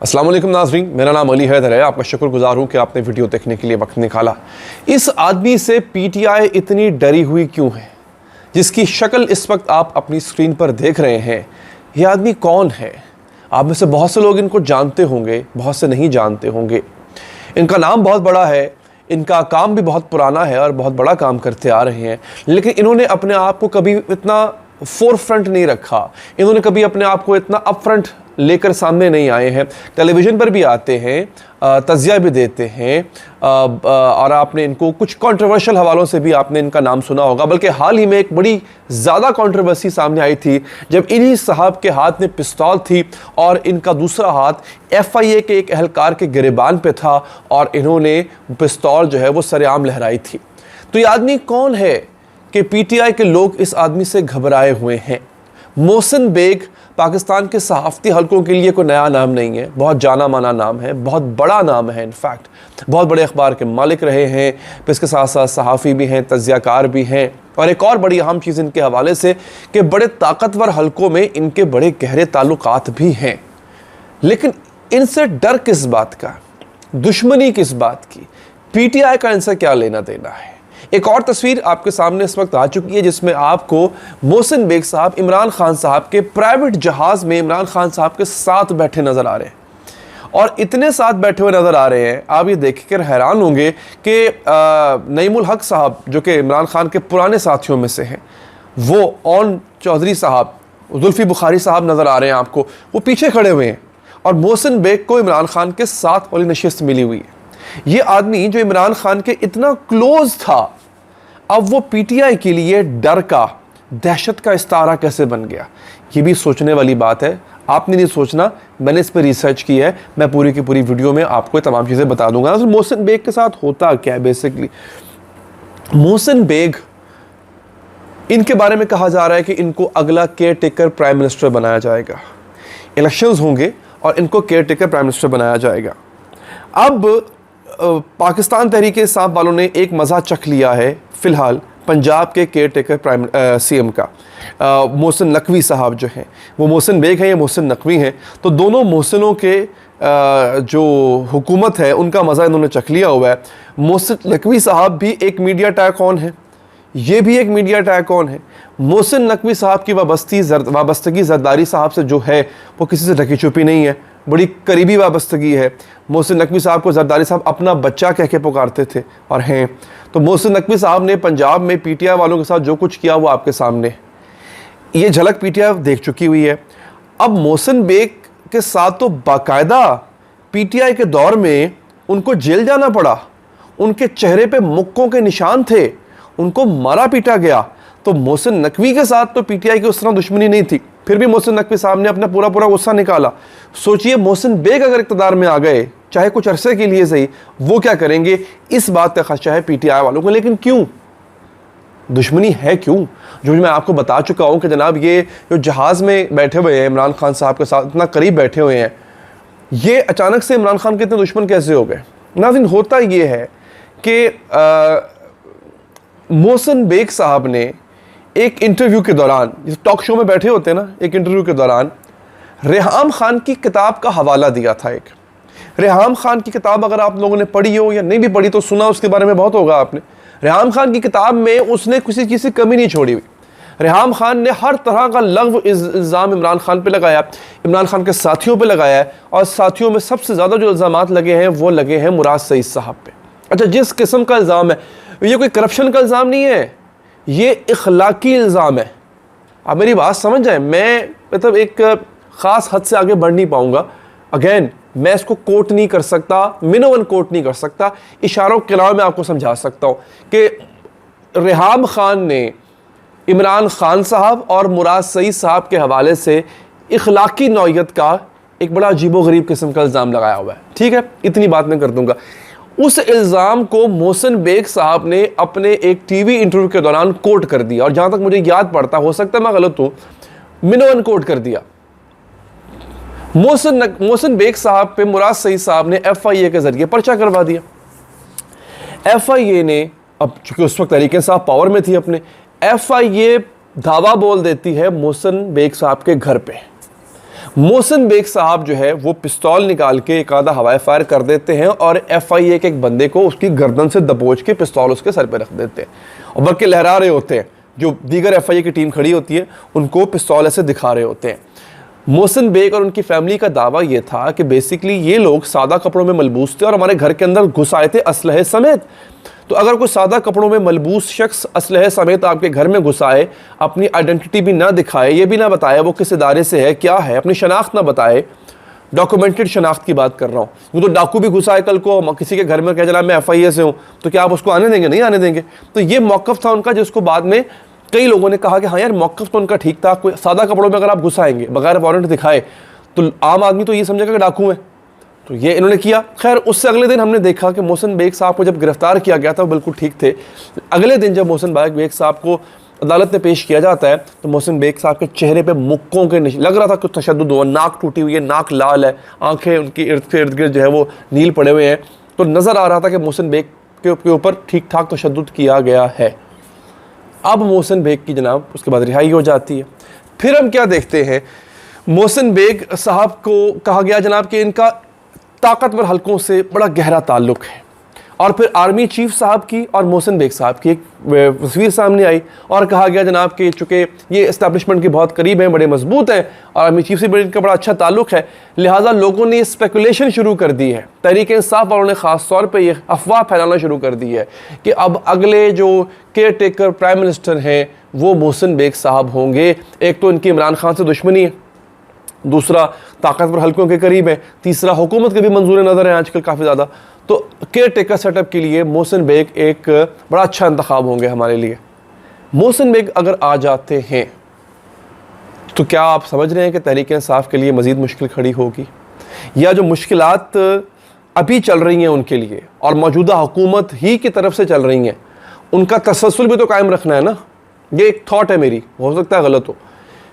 अस्सलाम वालेकुम नाज़रीन, मेरा नाम अली हैदर है। आपका शुक्रगुजार हूँ कि आपने वीडियो देखने के लिए वक्त निकाला। इस आदमी से पीटीआई इतनी डरी हुई क्यों है, जिसकी शक्ल इस वक्त आप अपनी स्क्रीन पर देख रहे हैं? ये आदमी कौन है? आप में से बहुत से लोग इनको जानते होंगे, बहुत से नहीं जानते होंगे। इनका नाम बहुत बड़ा है, इनका काम भी बहुत पुराना है और बहुत बड़ा काम करते आ रहे हैं, लेकिन इन्होंने अपने आप को कभी इतना फोर फ्रंट नहीं रखा। इन्होंने कभी अपने आप को इतना अप फ्रंट लेकर सामने नहीं आए हैं। टेलीविज़न पर भी आते हैं, तज़िया भी देते हैं, और आपने इनको कुछ कंट्रोवर्शियल हवालों से भी आपने इनका नाम सुना होगा। बल्कि हाल ही में एक बड़ी ज़्यादा कंट्रोवर्सी सामने आई थी जब इन्हीं साहब के हाथ में पिस्तौल थी और इनका दूसरा हाथ FIA के एक एहलकार के गिरेबान पे था और इन्होंने पिस्तौल जो है वो सरेआम लहराई थी। तो ये आदमी कौन है कि PTI के लोग इस आदमी से घबराए हुए हैं? मोहसिन बेग पाकिस्तान के सहाफ़ती हलकों के लिए कोई नया नाम नहीं है, बहुत जाना माना नाम है, बहुत बड़ा नाम है। इनफैक्ट बहुत बड़े अखबार के मालिक रहे हैं, फिर इसके साथ साथ सहाफ़ी भी हैं, तज़ियाकार भी हैं। और एक और बड़ी अहम चीज़ इनके हवाले से कि बड़े ताकतवर हलकों में इनके बड़े गहरे ताल्लुकात भी हैं। लेकिन इनसे डर किस बात का, दुश्मनी किस बात की, PTI का इनसे क्या लेना देना है? एक और तस्वीर आपके सामने इस वक्त आ चुकी है जिसमें आपको मोहसिन बेग साहब इमरान खान साहब के प्राइवेट जहाज़ में इमरान खान साहब के साथ बैठे नज़र आ रहे हैं। और इतने साथ बैठे हुए नज़र आ रहे हैं, आप ये देखकर हैरान होंगे कि नईमुल हक साहब जो कि इमरान खान के पुराने साथियों में से हैं, वो ओन चौधरी साहब, जुल्फ़ी बुखारी साहब नज़र आ रहे हैं आपको, वो पीछे खड़े हुए हैं। और मोहसिन बेग को इमरान खान के साथ वाली नशिस्त मिली हुई है। ये आदमी जो इमरान खान के इतना क्लोज था, अब वो PTI के लिए डर का, दहशत का इस्तारा कैसे बन गया? ये भी सोचने वाली बात है। आपने नहीं सोचना, मैंने इस पर रिसर्च की है। मैं पूरी की पूरी वीडियो में आपको तमाम चीज़ें बता दूंगा। तो मोहसिन बेग के साथ होता क्या है बेसिकली? मोहसिन बेग, इनके बारे में कहा जा रहा है कि इनको अगला केयर टेकर प्राइम मिनिस्टर बनाया जाएगा। इलेक्शंस होंगे और इनको केयर टेकर प्राइम मिनिस्टर बनाया जाएगा। अब पाकिस्तान तहरीक इंसाफ वालों ने एक मज़ा चख लिया है फ़िलहाल पंजाब के केयर टेकर CM का। मोहसिन नकवी साहब जो हैं, वो मोहसिन बेग हैं या मोहसिन नकवी हैं, तो दोनों मोहसिनों के जो हुकूमत है उनका मज़ा इन्होंने चख लिया हुआ है। मोहसिन नकवी साहब भी एक मीडिया टाइकॉन है, ये भी एक मीडिया टाइकॉन है। मोहसिन नकवी साहब की वाबस्तगी जरदारी साहब से जो है वो किसी से ढकी छुपी नहीं है, बड़ी करीबी वाबस्तगी है। मोहसिन नकवी साहब को जरदारी साहब अपना बच्चा कह के पुकारते थे और हैं। तो मोहसिन नकवी साहब ने पंजाब में PTI वालों के साथ जो कुछ किया वो आपके सामने, ये झलक PTI देख चुकी हुई है। अब मोहसिन बेग के साथ तो बाकायदा PTI के दौर में उनको जेल जाना पड़ा, उनके चेहरे पे मुक्कों के निशान थे, उनको मारा पीटा गया। तो मोहसिन नकवी के साथ तो PTI की उस तरह दुश्मनी नहीं थी, फिर भी मोहसिन नकवी साहब ने अपना पूरा गुस्सा निकाला। सोचिए मोहसिन बेग अगर इक़्तिदार में आ गए, चाहे कुछ अरसे के लिए सही, वो क्या करेंगे? इस बात का खदशा है PTI वालों को। लेकिन क्यों दुश्मनी है, क्यों? जो मैं आपको बता चुका हूँ कि जनाब ये जो जहाज़ में बैठे हुए हैं इमरान खान साहब के साथ, इतना करीब बैठे हुए हैं, ये अचानक से इमरान खान के इतने दुश्मन कैसे हो गए? नाज़रीन, होता ये है कि मोहसिन बेग साहब ने एक इंटरव्यू के दौरान, जिस टॉक शो में बैठे होते हैं ना, एक इंटरव्यू के दौरान रेहाम खान की किताब का हवाला दिया था। एक रेहाम खान की किताब अगर आप लोगों ने पढ़ी हो या नहीं भी पढ़ी तो सुना उसके बारे में बहुत होगा आपने। रेहाम खान की किताब में उसने किसी चीज़ की कमी नहीं छोड़ी हुई। रेहाम खान ने हर तरह का लग़्व इल्ज़ाम इमरान खान पे लगाया, इमरान खान के साथियों पे लगाया है, और साथियों में सबसे ज़्यादा जो इल्ज़ामात लगे हैं वो लगे हैं मुराद सईद साहब पे। अच्छा, जिस किस्म का इल्ज़ाम है, ये कोई करप्शन का इल्ज़ाम नहीं है, ये इखलाकी इल्ज़ाम है। आप मेरी बात समझ जाए, मैं मतलब एक ख़ास हद से आगे बढ़ नहीं पाऊँगा। अगेन, मैं इसको कोट नहीं कर सकता, मिनोवन कोट नहीं कर सकता, इशारों के अलावा मैं आपको समझा सकता हूँ कि रेहाम खान ने इमरान खान साहब और मुराद सईद साहब के हवाले से इखलाकी नौयत का एक बड़ा अजीबो-गरीब किस्म का इल्ज़ाम लगाया हुआ है। ठीक है, इतनी बात मैं कर दूँगा। उस इल्ज़ाम को मोहसिन बेग साहब ने अपने एक TV इंटरव्यू के दौरान कोट कर दिया, और जहाँ तक मुझे याद पड़ता, हो सकता है मैं गलत हूँ, मिनोवन कोट कर दिया। मोहसिन बेग साहब पे मुराद सईद साहब ने FIA के ज़रिए पर्चा करवा दिया। FIA ने, अब चूँकि उस वक्त तहरीक इंसाफ पावर में थी अपने, FIA धावा बोल देती है मोहसिन बेग साहब के घर पे मोहसिन बेग साहब जो है वो पिस्तौल निकाल के एक आधा हवाई फायर कर देते हैं और FIA के एक बंदे को उसकी गर्दन से दबोच के पिस्तौल उसके सर पे रख देते हैं और बल्कि लहरा रहे होते हैं। जो दीगर FIA की टीम खड़ी होती है उनको पिस्तौल ऐसे दिखा रहे होते हैं। मोहसिन बेग और उनकी फैमिली का दावा ये था कि बेसिकली ये लोग सादा कपड़ों में मलबूस थे और हमारे घर के अंदर घुस आए थे असलहे समेत। तो अगर कोई सादा कपड़ों में मलबूस शख्स असलहे समेत आपके घर में घुस आए, अपनी आइडेंटिटी भी ना दिखाए, ये भी ना बताए वो किस इदारे से है, क्या है, अपनी शनाख्त ना बताए, डॉक्यूमेंटेड शनाख्त की बात कर रहा हूँ। वो तो डाकू भी घुसा है कल को किसी के घर में, कह जनाब मैं FIA से हूँ, तो क्या आप उसको आने देंगे? नहीं आने देंगे। तो ये मौक़िफ़ था उनका, जिसको बाद में कई लोगों ने कहा कि हाँ यार मौक़िफ़ तो उनका ठीक था। कोई सादा कपड़ों में अगर आप घुसाएंगे बगैर वारंट दिखाए तो आम आदमी तो ये समझेगा कि डाकू है, तो ये इन्होंने किया। खैर उससे अगले दिन हमने देखा कि मोहसिन बेग साहब को जब गिरफ्तार किया गया था वो बिल्कुल ठीक थे। अगले दिन जब मोहसिन बेग साहब को अदालत में पेश किया जाता है तो मोहसिन बेग साहब के चेहरे पे मुक्कों के निशान, लग रहा था कुछ तशद्दुद हुआ, नाक टूटी हुई है, नाक लाल है, आंखें उनकी इर्द गिर्द जो है वो नील पड़े हुए हैं। तो नज़र आ रहा था कि मोहसिन बेग के ऊपर ठीक ठाक तशद्दुद किया गया है। अब मोहसिन बेग की जनाब उसके बाद रिहाई हो जाती है। फिर हम क्या देखते हैं, मोहसिन बेग साहब को कहा गया जनाब कि इनका ताकतवर हलकों से बड़ा गहरा ताल्लुक़ है। और फिर आर्मी चीफ साहब की और मोहसिन बेग साहब की एक तस्वीर सामने आई और कहा गया जनाब कि चूँकि ये इस्टेब्लिशमेंट के बहुत करीब हैं, बड़े मजबूत हैं और आर्मी चीफ से भी इनका बड़ा अच्छा ताल्लुक़ है, लिहाजा लोगों ने स्पेकुलेशन शुरू कर दी है। तहरीक इंसाफ वालों ने ख़ास तौर पे ये अफवाह फैलाना शुरू कर दी है कि अब अगले जो केयर टेकर प्राइम मिनिस्टर हैं वो मोहसिन बेग साहब होंगे। एक तो इनकी इमरान खान से दुश्मनी है, दूसरा ताकतवर हलकों के करीब है, तीसरा हुकूमत के भी मंजूर नज़र है आजकल काफ़ी ज़्यादा। तो केयर टेकर सेटअप के लिए मोहसिन बेग एक बड़ा अच्छा इंतखाब होंगे हमारे लिए। मोहसिन बेग अगर आ जाते हैं तो क्या आप समझ रहे हैं कि तहरीक इंसाफ के लिए मज़ीद मुश्किल खड़ी होगी, या जो मुश्किलात अभी चल रही हैं उनके लिए और मौजूदा हुकूमत ही की तरफ से चल रही हैं, उनका तसलसल भी तो कायम रखना है ना। ये एक थॉट है मेरी, हो सकता है गलत हो,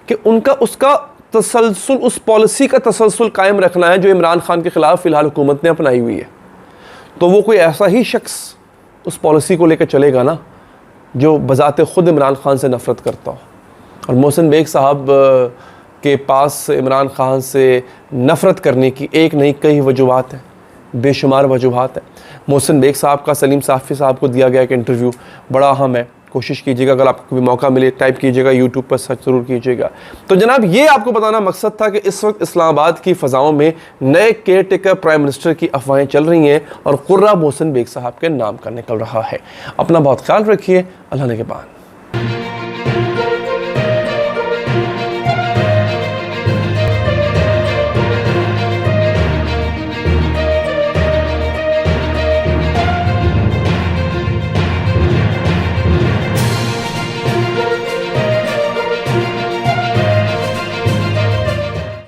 कि उनका उसका तसलसल, उस पॉलिसी का तसलसल कायम रखना है जो इमरान खान के ख़िलाफ़ फ़िलहाल हुकूमत ने अपनाई हुई है। तो वो कोई ऐसा ही शख्स उस पॉलिसी को लेकर चलेगा ना जो बज़ाते ख़ुद इमरान खान से नफ़रत करता हो। और मोहसिन बेग साहब के पास इमरान खान से नफ़रत करने की एक नहीं कई वजूहात हैं, बेशुमार वजूहात हैं। मोहसिन बेग साहब का सलीम साफ़ी साहब को दिया गया एक इंटरव्यू बड़ा अहम है, कोशिश कीजिएगा, अगर आपको भी मौका मिले टाइप कीजिएगा, यूट्यूब पर सर्च ज़रूर कीजिएगा। तो जनाब ये आपको बताना मकसद था कि इस वक्त इस्लामाबाद की फ़ज़ाओं में नए केयर टेकर प्राइम मिनिस्टर की अफवाहें चल रही हैं और कुर्रा मोहसिन बेग साहब के नाम का निकल रहा है। अपना बहुत ख्याल रखिए। अल्लाह ने के बाद।